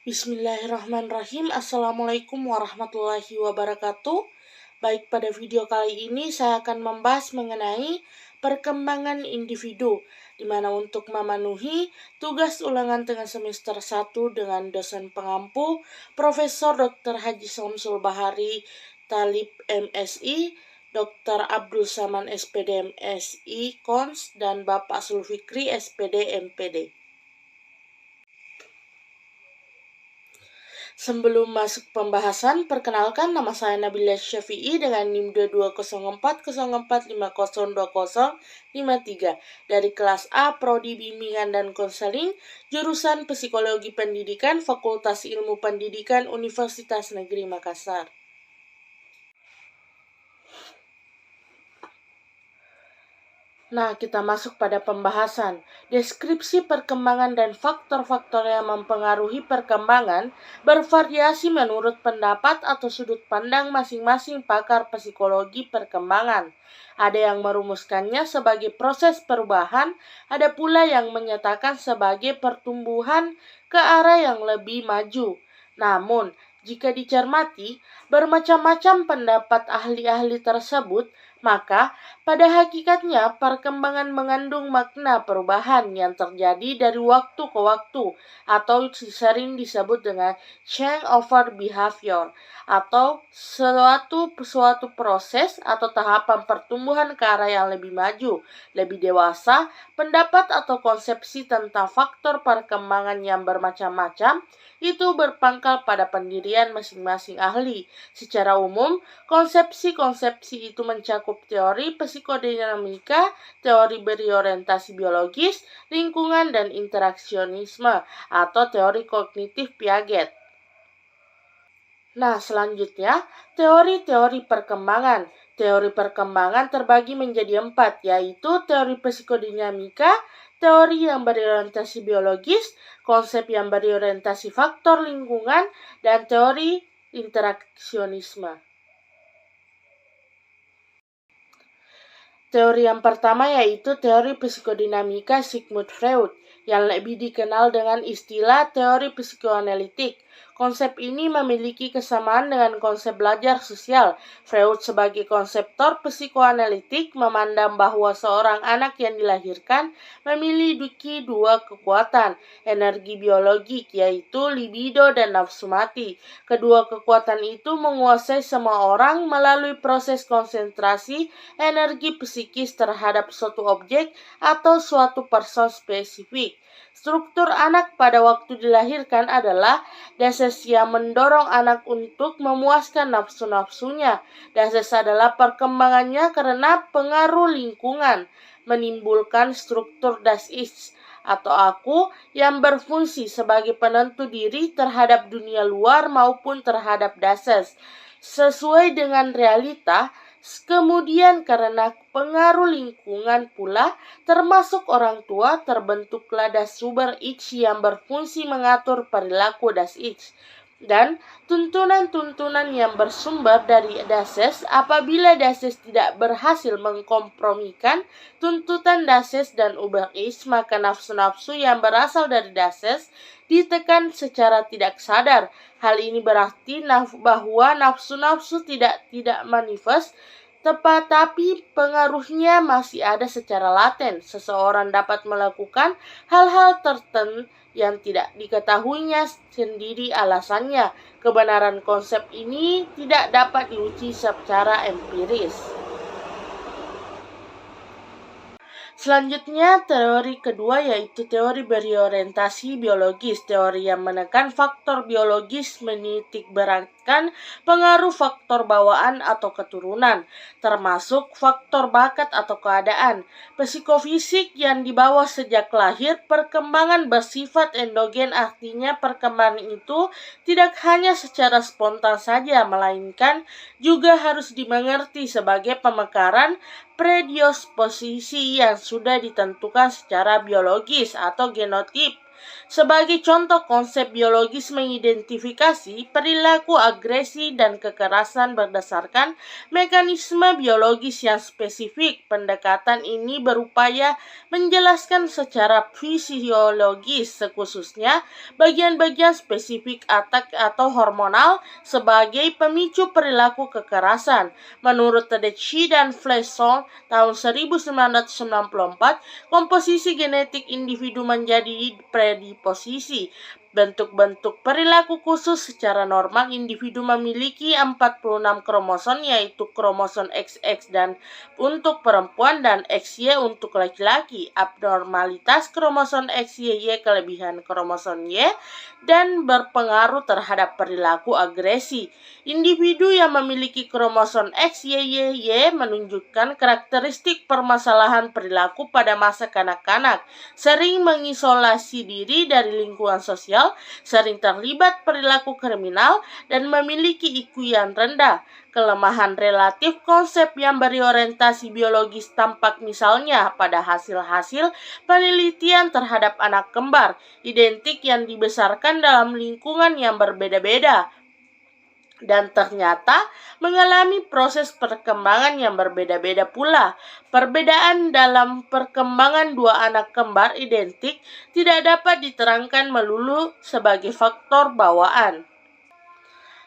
Bismillahirrahmanirrahim. Assalamualaikum warahmatullahi wabarakatuh. Baik, pada video kali ini saya akan membahas mengenai perkembangan individu, di mana untuk memenuhi tugas ulangan tengah semester 1 dengan dosen pengampu Profesor Dr. Haji Syamsul Bahari Thalib MSI, Dr. Abdul Saman SPD MSI Kons, dan Bapak Sulfikri SPD MPD. Sebelum masuk pembahasan, perkenalkan nama saya Nabila Syafi'i dengan NIM 220404502053 dari kelas A Prodi Bimbingan dan Konseling, jurusan Psikologi Pendidikan, Fakultas Ilmu Pendidikan, Universitas Negeri Makassar. Nah, kita masuk pada pembahasan. Deskripsi perkembangan dan faktor-faktor yang mempengaruhi perkembangan bervariasi menurut pendapat atau sudut pandang masing-masing pakar psikologi perkembangan. Ada yang merumuskannya sebagai proses perubahan, ada pula yang menyatakan sebagai pertumbuhan ke arah yang lebih maju. Namun, jika dicermati, bermacam-macam pendapat ahli-ahli tersebut, maka pada hakikatnya perkembangan mengandung makna perubahan yang terjadi dari waktu ke waktu atau sering disebut dengan change over behavior atau suatu proses atau tahapan pertumbuhan ke arah yang lebih maju, lebih dewasa. Pendapat atau konsepsi tentang faktor perkembangan yang bermacam-macam itu berpangkal pada pendirian masing-masing ahli. Secara umum, konsepsi-konsepsi itu mencakup teori psikodinamika, teori berorientasi biologis, lingkungan, dan interaksionisme atau teori kognitif Piaget. Nah, selanjutnya, teori-teori perkembangan. Teori perkembangan terbagi menjadi 4, yaitu teori psikodinamika, teori yang berorientasi biologis, konsep yang berorientasi faktor lingkungan, dan teori interaksionisme. Teori yang pertama yaitu teori psikodinamika Sigmund Freud, yang lebih dikenal dengan istilah teori psikoanalitik. Konsep ini memiliki kesamaan dengan konsep belajar sosial. Freud sebagai konseptor psikoanalitik memandang bahwa seorang anak yang dilahirkan memiliki dua kekuatan, energi biologik yaitu libido dan nafsu mati. Kedua kekuatan itu menguasai semua orang melalui proses konsentrasi energi psikis terhadap suatu objek atau suatu person spesifik. Struktur anak pada waktu dilahirkan adalah dases yang mendorong anak untuk memuaskan nafsu-nafsunya. Dases adalah perkembangannya karena pengaruh lingkungan, menimbulkan struktur das Ich atau aku yang berfungsi sebagai penentu diri terhadap dunia luar maupun terhadap dases. Sesuai dengan realita, kemudian karena pengaruh lingkungan pula, termasuk orang tua, terbentuklah das Super Ich yang berfungsi mengatur perilaku das Ich. Dan tuntunan-tuntunan yang bersumber dari dases apabila dases tidak berhasil mengkompromikan tuntutan dases dan Uber Ich, maka nafsu-nafsu yang berasal dari dases ditekan secara tidak sadar. Hal ini berarti bahwa nafsu-nafsu tidak manifest, tapi pengaruhnya masih ada secara laten. Seseorang dapat melakukan hal-hal tertentu yang tidak diketahuinya sendiri alasannya. Kebenaran konsep ini tidak dapat diuji secara empiris. Selanjutnya, teori kedua yaitu teori berorientasi biologis. Teori yang menekan faktor biologis menitik beratkan pengaruh faktor bawaan atau keturunan, termasuk faktor bakat atau keadaan. Psikofisik yang dibawa sejak lahir, perkembangan bersifat endogen, artinya perkembangan itu tidak hanya secara spontan saja, melainkan juga harus dimengerti sebagai pemekaran predisposisi yang sudah ditentukan secara biologis atau genotip. Sebagai contoh konsep biologis mengidentifikasi perilaku agresi dan kekerasan berdasarkan mekanisme biologis yang spesifik. Pendekatan ini berupaya menjelaskan secara fisiologis khususnya bagian-bagian spesifik otak atau hormonal sebagai pemicu perilaku kekerasan. Menurut Tedeschi dan Flesson tahun 1994, komposisi genetik individu menjadi predisposisi bentuk-bentuk perilaku khusus. Secara normal individu memiliki 46 kromosom, yaitu kromosom XX dan untuk perempuan dan XY untuk laki-laki. Abnormalitas kromosom XYY kelebihan kromosom Y dan berpengaruh terhadap perilaku agresi. Individu yang memiliki kromosom XYY menunjukkan karakteristik permasalahan perilaku pada masa kanak-kanak, sering mengisolasi diri dari lingkungan sosial, sering terlibat perilaku kriminal, dan memiliki IQ yang rendah. Kelemahan relatif konsep yang berorientasi biologis tampak misalnya pada hasil-hasil penelitian terhadap anak kembar identik yang dibesarkan dalam lingkungan yang berbeda-beda dan ternyata mengalami proses perkembangan yang berbeda-beda pula. Perbedaan dalam perkembangan dua anak kembar identik tidak dapat diterangkan melulu sebagai faktor bawaan.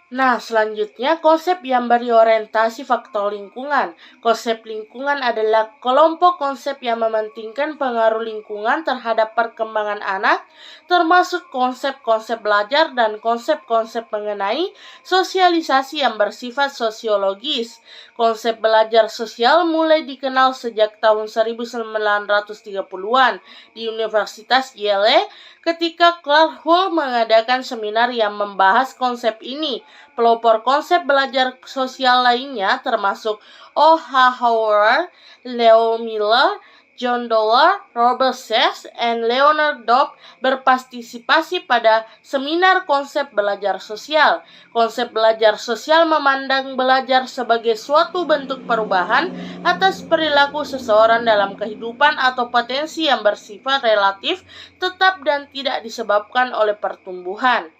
Nah, selanjutnya konsep yang berorientasi faktor lingkungan. Konsep lingkungan adalah kelompok konsep yang mementingkan pengaruh lingkungan terhadap perkembangan anak, termasuk konsep-konsep belajar dan konsep-konsep mengenai sosialisasi yang bersifat sosiologis. Konsep belajar sosial mulai dikenal sejak tahun 1930-an di Universitas Yale ketika Clark Hull mengadakan seminar yang membahas konsep ini. Pelopor konsep belajar sosial lainnya termasuk O.H. Howard, Leo Miller, John Dollar, Robert Sachs, dan Leonard Dobb berpartisipasi pada seminar konsep belajar sosial. Konsep belajar sosial memandang belajar sebagai suatu bentuk perubahan atas perilaku seseorang dalam kehidupan atau potensi yang bersifat relatif, tetap dan tidak disebabkan oleh pertumbuhan.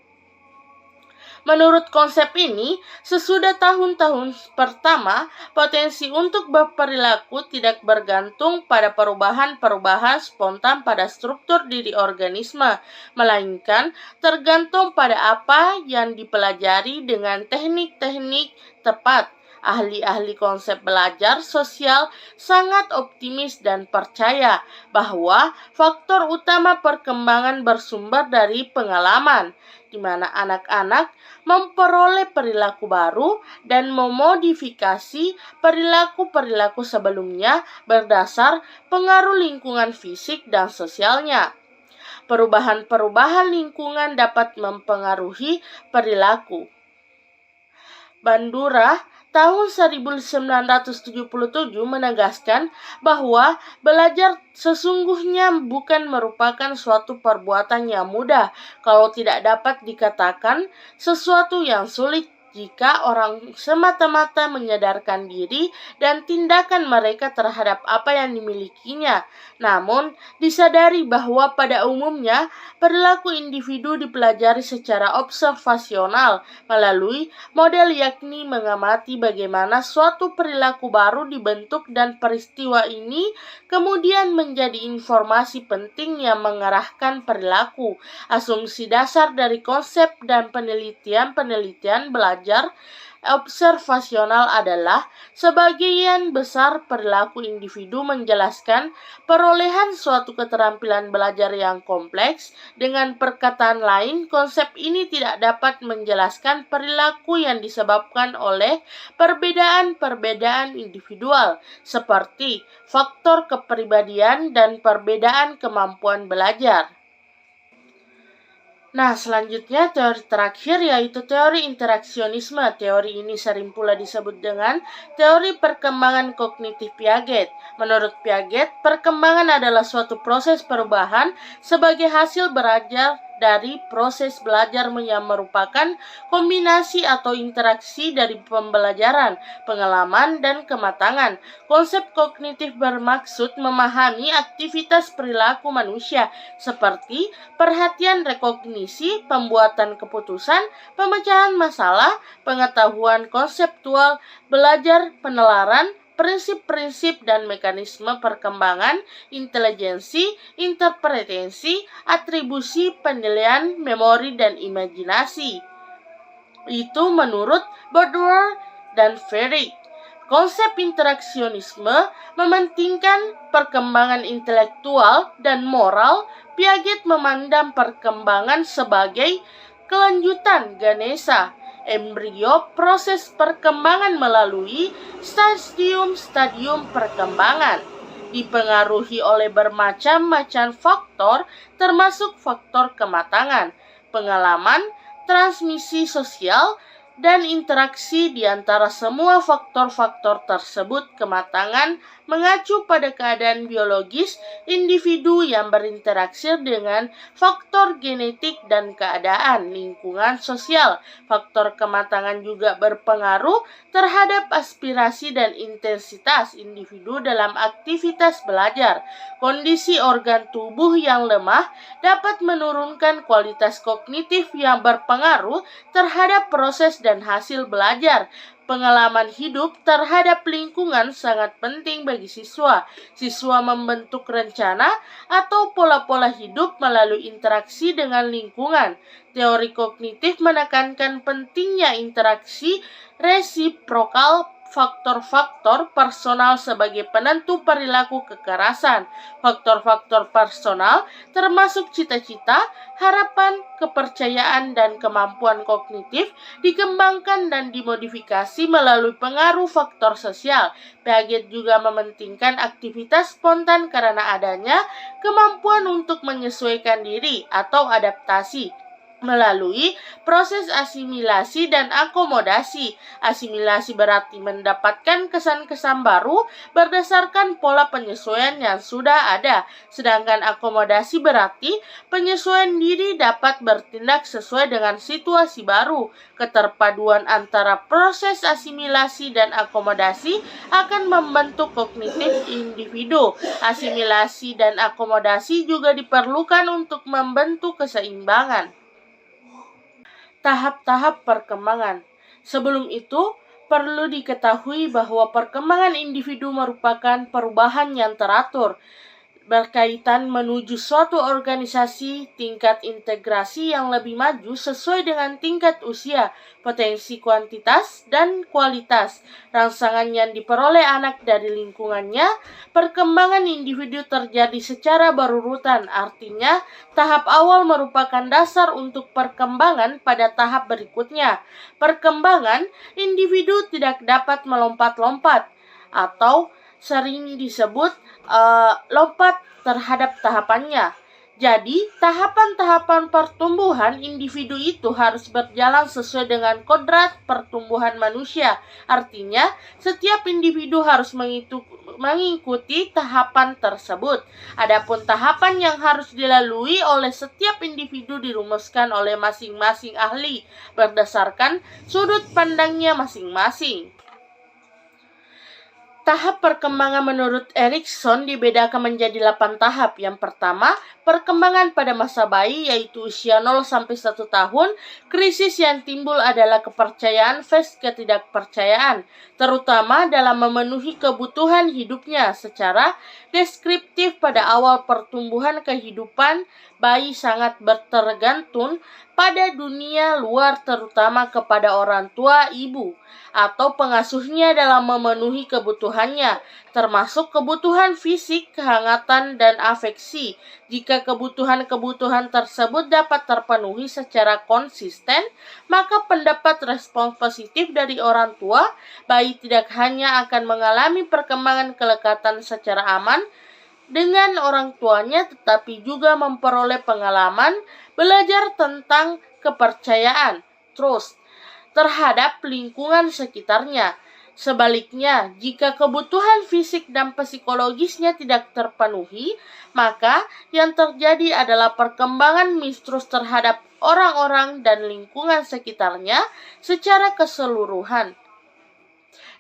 Menurut konsep ini, sesudah tahun-tahun pertama, potensi untuk berperilaku tidak bergantung pada perubahan-perubahan spontan pada struktur diri organisme, melainkan tergantung pada apa yang dipelajari dengan teknik-teknik tepat. Ahli-ahli konsep belajar sosial sangat optimis dan percaya bahwa faktor utama perkembangan bersumber dari pengalaman, di mana anak-anak memperoleh perilaku baru dan memodifikasi perilaku-perilaku sebelumnya berdasar pengaruh lingkungan fisik dan sosialnya. Perubahan-perubahan lingkungan dapat mempengaruhi perilaku. Bandura tahun 1977 menegaskan bahwa belajar sesungguhnya bukan merupakan suatu perbuatan yang mudah, kalau tidak dapat dikatakan sesuatu yang sulit jika orang semata-mata menyadarkan diri dan tindakan mereka terhadap apa yang dimilikinya. Namun, disadari bahwa pada umumnya perilaku individu dipelajari secara observasional melalui model, yakni mengamati bagaimana suatu perilaku baru dibentuk dan peristiwa ini kemudian menjadi informasi penting yang mengarahkan perilaku. Asumsi dasar dari konsep dan penelitian belajar observasional adalah sebagian besar perilaku individu menjelaskan perolehan suatu keterampilan belajar yang kompleks. Dengan perkataan lain, konsep ini tidak dapat menjelaskan perilaku yang disebabkan oleh perbedaan-perbedaan individual, seperti faktor kepribadian dan perbedaan kemampuan belajar. Nah, selanjutnya teori terakhir yaitu teori interaksionisme. Teori ini sering pula disebut dengan teori perkembangan kognitif Piaget. Menurut Piaget, perkembangan adalah suatu proses perubahan sebagai hasil belajar dari proses belajar yang merupakan kombinasi atau interaksi dari pembelajaran, pengalaman, dan kematangan. Konsep kognitif bermaksud memahami aktivitas perilaku manusia seperti perhatian, rekognisi, pembuatan keputusan, pemecahan masalah, pengetahuan konseptual, belajar, penalaran, prinsip-prinsip dan mekanisme perkembangan, intelijensi, interpretasi, atribusi, penilaian, memori, dan imajinasi. Itu menurut Bordwell dan Ferrick. Konsep interaksionisme mementingkan perkembangan intelektual dan moral. Piaget memandang perkembangan sebagai kelanjutan Ganesha, embrio, proses perkembangan melalui stadium-stadium perkembangan, dipengaruhi oleh bermacam-macam faktor, termasuk faktor kematangan, pengalaman, transmisi sosial, dan interaksi di antara semua faktor-faktor tersebut. Kematangan mengacu pada keadaan biologis individu yang berinteraksi dengan faktor genetik dan keadaan lingkungan sosial. Faktor kematangan juga berpengaruh terhadap aspirasi dan intensitas individu dalam aktivitas belajar. Kondisi organ tubuh yang lemah dapat menurunkan kualitas kognitif yang berpengaruh terhadap proses dan hasil belajar. Pengalaman hidup terhadap lingkungan sangat penting bagi siswa. Siswa membentuk rencana atau pola-pola hidup melalui interaksi dengan lingkungan. Teori kognitif menekankan pentingnya interaksi resiprokal faktor-faktor personal sebagai penentu perilaku kekerasan. Faktor-faktor personal termasuk cita-cita, harapan, kepercayaan, dan kemampuan kognitif dikembangkan dan dimodifikasi melalui pengaruh faktor sosial. Piaget juga mementingkan aktivitas spontan karena adanya kemampuan untuk menyesuaikan diri atau adaptasi melalui proses asimilasi dan akomodasi. Asimilasi berarti mendapatkan kesan-kesan baru berdasarkan pola penyesuaian yang sudah ada, sedangkan akomodasi berarti penyesuaian diri dapat bertindak sesuai dengan situasi baru. Keterpaduan antara proses asimilasi dan akomodasi akan membentuk kognitif individu. Asimilasi dan akomodasi juga diperlukan untuk membentuk keseimbangan. Tahap-tahap perkembangan. Sebelum itu, perlu diketahui bahwa perkembangan individu merupakan perubahan yang teratur, berkaitan menuju suatu organisasi tingkat integrasi yang lebih maju sesuai dengan tingkat usia, potensi kuantitas, dan kualitas rangsangan yang diperoleh anak dari lingkungannya. Perkembangan individu terjadi secara berurutan, artinya tahap awal merupakan dasar untuk perkembangan pada tahap berikutnya. Perkembangan individu tidak dapat melompat-lompat atau sering disebut lompat terhadap tahapannya. Jadi, tahapan-tahapan pertumbuhan individu itu harus berjalan sesuai dengan kodrat pertumbuhan manusia. Artinya, setiap individu harus mengikuti tahapan tersebut. Adapun tahapan yang harus dilalui oleh setiap individu dirumuskan oleh masing-masing ahli berdasarkan sudut pandangnya masing-masing. Tahap perkembangan menurut Erikson dibedakan menjadi 8 tahap. Yang pertama, perkembangan pada masa bayi, yaitu usia 0-1 tahun. Krisis yang timbul adalah kepercayaan versus ketidakpercayaan, terutama dalam memenuhi kebutuhan hidupnya. Secara deskriptif, pada awal pertumbuhan kehidupan, bayi sangat bertergantung pada dunia luar, terutama kepada orang tua ibu atau pengasuhnya dalam memenuhi kebutuhannya, termasuk kebutuhan fisik, kehangatan, dan afeksi. Jika kebutuhan-kebutuhan tersebut dapat terpenuhi secara konsisten, maka pendapat respons positif dari orang tua, bayi tidak hanya akan mengalami perkembangan kelekatan secara aman dengan orang tuanya, tetapi juga memperoleh pengalaman belajar tentang kepercayaan, trust, terhadap lingkungan sekitarnya. Sebaliknya, jika kebutuhan fisik dan psikologisnya tidak terpenuhi, maka yang terjadi adalah perkembangan mistrust terhadap orang-orang dan lingkungan sekitarnya secara keseluruhan.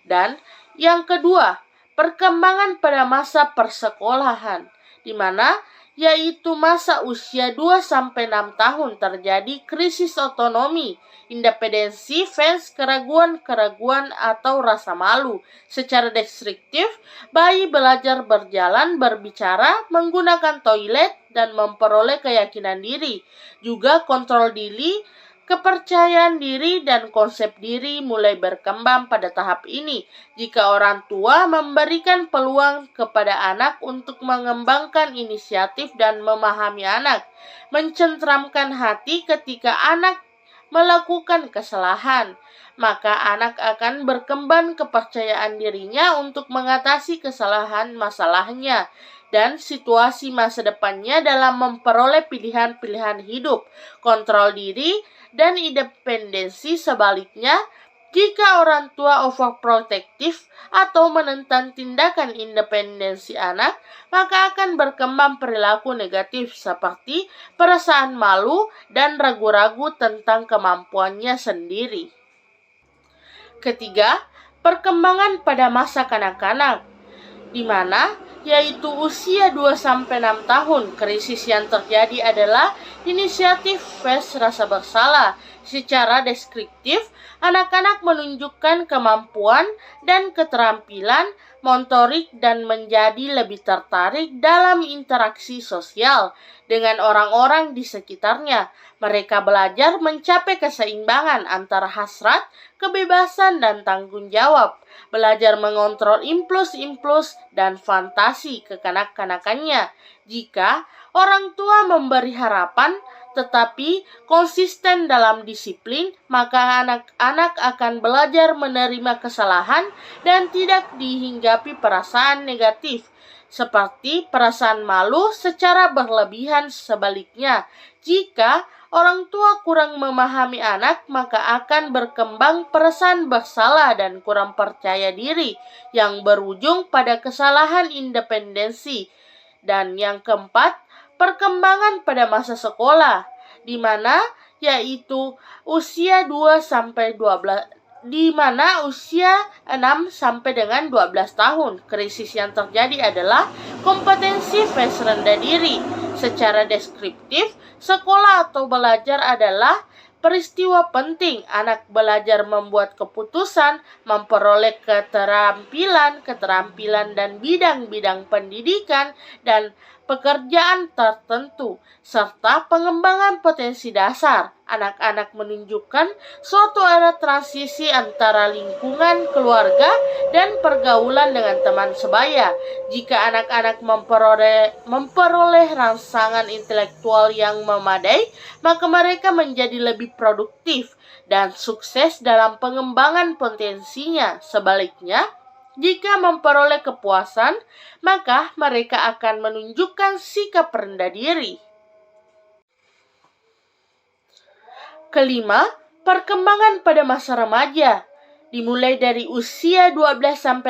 Dan yang kedua, perkembangan pada masa persekolahan, di mana yaitu masa usia 2-6 tahun terjadi krisis otonomi, independensi, fans, keraguan-keraguan atau rasa malu. Secara deskriptif, bayi belajar berjalan, berbicara, menggunakan toilet, dan memperoleh keyakinan diri. Juga kontrol diri, kepercayaan diri dan konsep diri mulai berkembang pada tahap ini jika orang tua memberikan peluang kepada anak untuk mengembangkan inisiatif dan memahami anak, mencentramkan hati ketika anak melakukan kesalahan, maka anak akan berkembang kepercayaan dirinya untuk mengatasi kesalahan masalahnya dan situasi masa depannya dalam memperoleh pilihan-pilihan hidup, kontrol diri, dan independensi. Sebaliknya, jika orang tua overprotective atau menentang tindakan independensi anak, maka akan berkembang perilaku negatif seperti perasaan malu dan ragu-ragu tentang kemampuannya sendiri. Ketiga, perkembangan pada masa kanak-kanak, di mana yaitu usia 2-6 tahun. Krisis yang terjadi adalah inisiatif fase rasa bersalah. Secara deskriptif, anak-anak menunjukkan kemampuan dan keterampilan motorik dan menjadi lebih tertarik dalam interaksi sosial dengan orang-orang di sekitarnya. Mereka belajar mencapai keseimbangan antara hasrat, kebebasan, dan tanggung jawab. Belajar mengontrol impuls-impuls dan fantasi kekanak-kanakannya. Jika orang tua memberi harapan, tetapi konsisten dalam disiplin, maka anak-anak akan belajar menerima kesalahan dan tidak dihinggapi perasaan negatif, seperti perasaan malu secara berlebihan. Sebaliknya, jika orang tua kurang memahami anak, maka akan berkembang perasaan bersalah dan kurang percaya diri yang berujung pada kesalahan independensi. Dan yang keempat, perkembangan pada masa sekolah, di mana yaitu usia 6 sampai dengan 12 tahun. Krisis yang terjadi adalah kompetensi fase rendah diri. Secara deskriptif, sekolah atau belajar adalah peristiwa penting. Anak belajar membuat keputusan, memperoleh keterampilan dan bidang-bidang pendidikan dan pekerjaan tertentu, serta pengembangan potensi dasar. Anak-anak menunjukkan suatu era transisi antara lingkungan keluarga dan pergaulan dengan teman sebaya. Jika anak-anak memperoleh rangsangan intelektual yang memadai, maka mereka menjadi lebih produktif dan sukses dalam pengembangan potensinya. Sebaliknya, jika memperoleh kepuasan, maka mereka akan menunjukkan sikap rendah diri. Kelima, perkembangan pada masa remaja, dimulai dari usia 12-18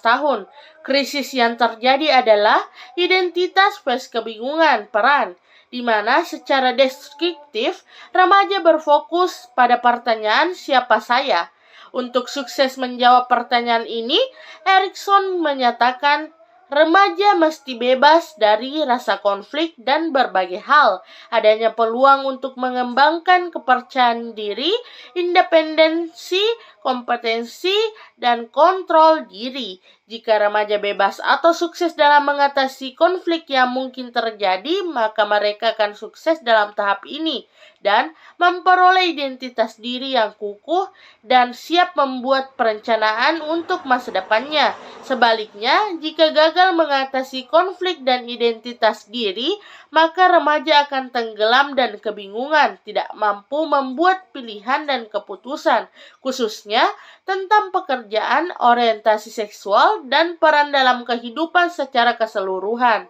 tahun. Krisis yang terjadi adalah identitas fase kebingungan peran, di mana secara deskriptif, remaja berfokus pada pertanyaan siapa saya. Untuk sukses menjawab pertanyaan ini, Erikson menyatakan remaja mesti bebas dari rasa konflik dan berbagai hal. Adanya peluang untuk mengembangkan kepercayaan diri, independensi, kompetensi, dan kontrol diri. Jika remaja bebas atau sukses dalam mengatasi konflik yang mungkin terjadi, maka mereka akan sukses dalam tahap ini dan memperoleh identitas diri yang kukuh dan siap membuat perencanaan untuk masa depannya. Sebaliknya, jika gagal mengatasi konflik dan identitas diri, maka remaja akan tenggelam dan kebingungan, tidak mampu membuat pilihan dan keputusan, khususnya tentang pekerjaan, orientasi seksual, dan peran dalam kehidupan secara keseluruhan.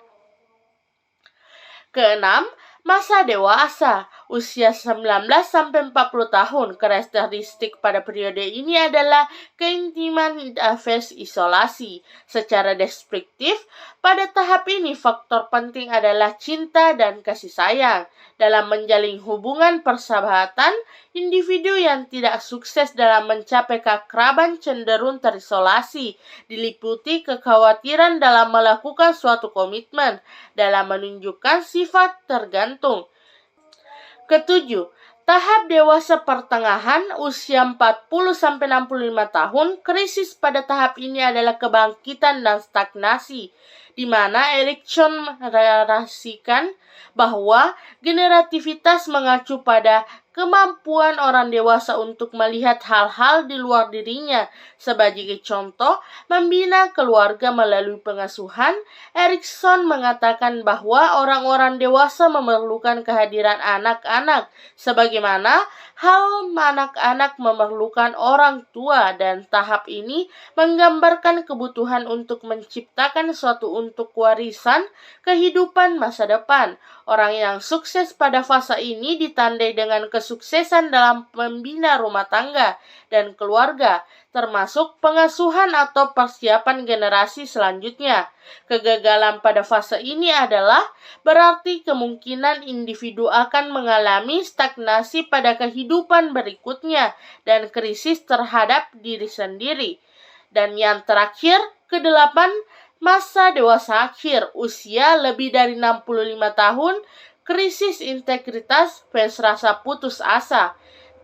Keenam, masa dewasa. usia 19-40 tahun. Karakteristik pada periode ini adalah keintiman fase isolasi. Secara deskriptif, pada tahap ini faktor penting adalah cinta dan kasih sayang. Dalam menjalin hubungan persahabatan, individu yang tidak sukses dalam mencapai keakraban cenderung terisolasi, diliputi kekhawatiran dalam melakukan suatu komitmen, dalam menunjukkan sifat tergantung. Ketujuh, tahap dewasa pertengahan usia 40-65 tahun. Krisis pada tahap ini adalah kebangkitan dan stagnasi, di mana Erikson merelasikan bahwa generativitas mengacu pada kemampuan orang dewasa untuk melihat hal-hal di luar dirinya. Sebagai contoh, membina keluarga melalui pengasuhan, Erikson mengatakan bahwa orang-orang dewasa memerlukan kehadiran anak-anak, sebagaimana hal anak-anak memerlukan orang tua, dan tahap ini menggambarkan kebutuhan untuk menciptakan suatu untuk warisan kehidupan masa depan. Orang yang sukses pada fase ini ditandai dengan kesuksesan dalam membina rumah tangga dan keluarga, termasuk pengasuhan atau persiapan generasi selanjutnya. Kegagalan pada fase ini adalah berarti kemungkinan individu akan mengalami stagnasi pada kehidupan berikutnya dan krisis terhadap diri sendiri. Dan yang terakhir, kedelapan, masa dewasa akhir, usia lebih dari 65 tahun, krisis integritas, fase rasa putus asa,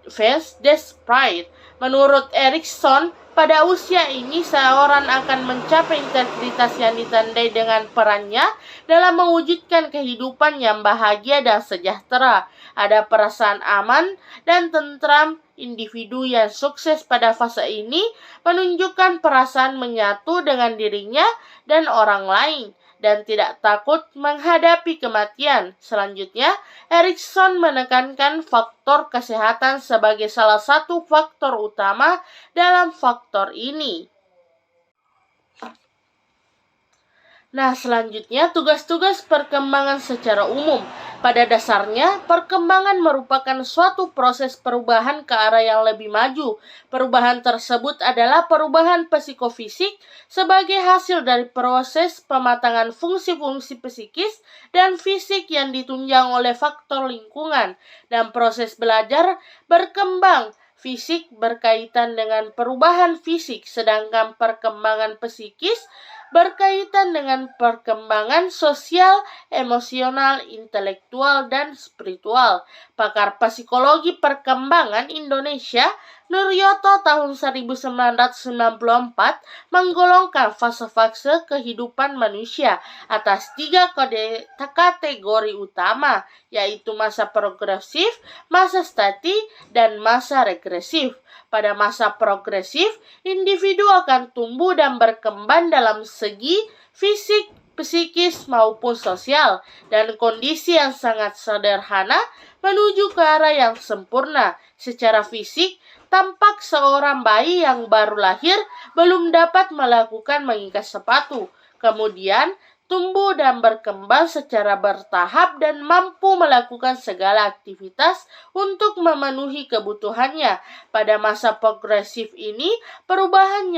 fase desperate. Menurut Erikson, pada usia ini seorang akan mencapai integritas yang ditandai dengan perannya dalam mewujudkan kehidupan yang bahagia dan sejahtera. Ada perasaan aman dan tentram. Individu yang sukses pada fase ini menunjukkan perasaan menyatu dengan dirinya dan orang lain, dan tidak takut menghadapi kematian. Selanjutnya, Erikson menekankan faktor kesehatan sebagai salah satu faktor utama dalam faktor ini. Nah, selanjutnya tugas-tugas perkembangan secara umum. Pada dasarnya, perkembangan merupakan suatu proses perubahan ke arah yang lebih maju. Perubahan tersebut adalah perubahan psikofisik sebagai hasil dari proses pematangan fungsi-fungsi psikis dan fisik yang ditunjang oleh faktor lingkungan. Dan proses belajar berkembang fisik berkaitan dengan perubahan fisik, sedangkan perkembangan psikis berkaitan dengan perkembangan sosial, emosional, intelektual, dan spiritual. Pakar psikologi perkembangan Indonesia, Nuryoto tahun 1994 menggolongkan fase-fase kehidupan manusia atas 3 kategori utama, yaitu masa progresif, masa statis, dan masa regresif. Pada masa progresif, individu akan tumbuh dan berkembang dalam segi fisik, psikis, maupun sosial, dan kondisi yang sangat sederhana menuju ke arah yang sempurna. Secara fisik, tampak seorang bayi yang baru lahir belum dapat melakukan mengikat sepatu. Kemudian, tumbuh dan berkembang secara bertahap dan mampu melakukan segala aktivitas untuk memenuhi kebutuhannya. Pada masa progresif ini, perubahan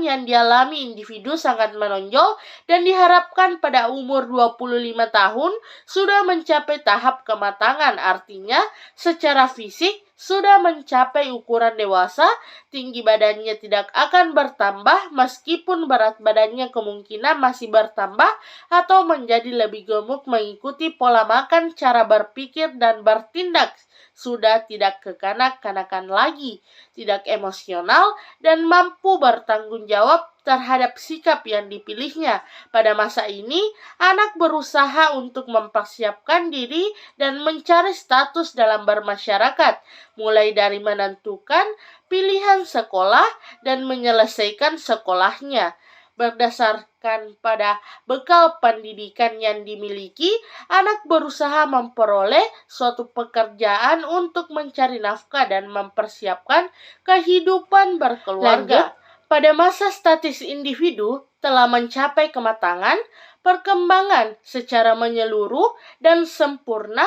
yang dialami individu sangat menonjol dan diharapkan pada umur 25 tahun sudah mencapai tahap kematangan. Artinya, secara fisik sudah mencapai ukuran dewasa, tinggi badannya tidak akan bertambah meskipun berat badannya kemungkinan masih bertambah atau menjadi lebih gemuk mengikuti pola makan, cara berpikir dan bertindak. Sudah tidak kekanak-kanakan lagi, tidak emosional, dan mampu bertanggung jawab terhadap sikap yang dipilihnya. Pada masa ini, anak berusaha untuk mempersiapkan diri dan mencari status dalam bermasyarakat, mulai dari menentukan pilihan sekolah dan menyelesaikan sekolahnya. Berdasarkan pada bekal pendidikan yang dimiliki, anak berusaha memperoleh suatu pekerjaan untuk mencari nafkah dan mempersiapkan kehidupan berkeluarga. Pada masa statis individu telah mencapai kematangan, perkembangan secara menyeluruh dan sempurna,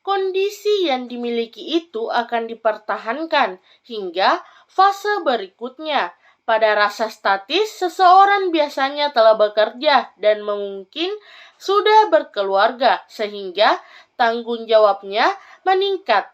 kondisi yang dimiliki itu akan dipertahankan hingga fase berikutnya. Pada rasa statis, seseorang biasanya telah bekerja dan mungkin sudah berkeluarga, sehingga tanggung jawabnya meningkat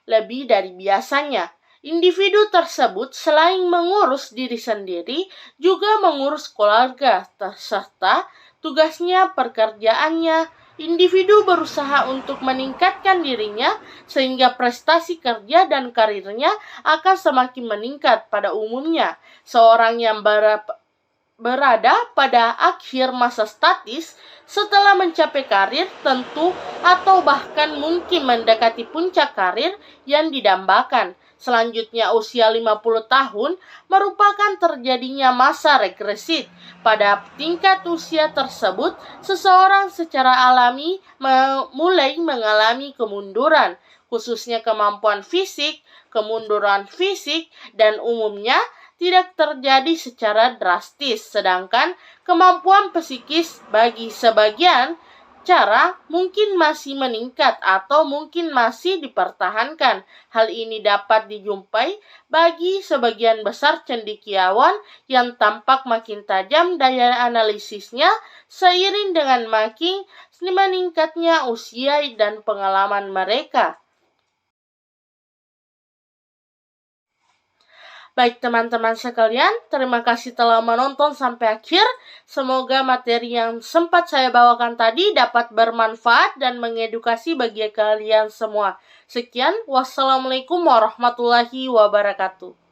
lebih dari biasanya. Individu tersebut selain mengurus diri sendiri, juga mengurus keluarga, serta tugasnya, pekerjaannya. Individu berusaha untuk meningkatkan dirinya sehingga prestasi kerja dan karirnya akan semakin meningkat. Pada umumnya, seorang yang berada pada akhir masa statis setelah mencapai karir tentu atau bahkan mungkin mendekati puncak karir yang didambakan. Selanjutnya, usia 50 tahun merupakan terjadinya masa regresif. Pada tingkat usia tersebut, seseorang secara alami mulai mengalami kemunduran, khususnya kemampuan fisik. Kemunduran fisik dan umumnya tidak terjadi secara drastis, sedangkan kemampuan psikis bagi sebagian cara mungkin masih meningkat atau mungkin masih dipertahankan. Hal ini dapat dijumpai bagi sebagian besar cendekiawan yang tampak makin tajam daya analisisnya seiring dengan makin meningkatnya usia dan pengalaman mereka. Baik teman-teman sekalian, terima kasih telah menonton sampai akhir. Semoga materi yang sempat saya bawakan tadi dapat bermanfaat dan mengedukasi bagi kalian semua. Sekian, wassalamualaikum warahmatullahi wabarakatuh.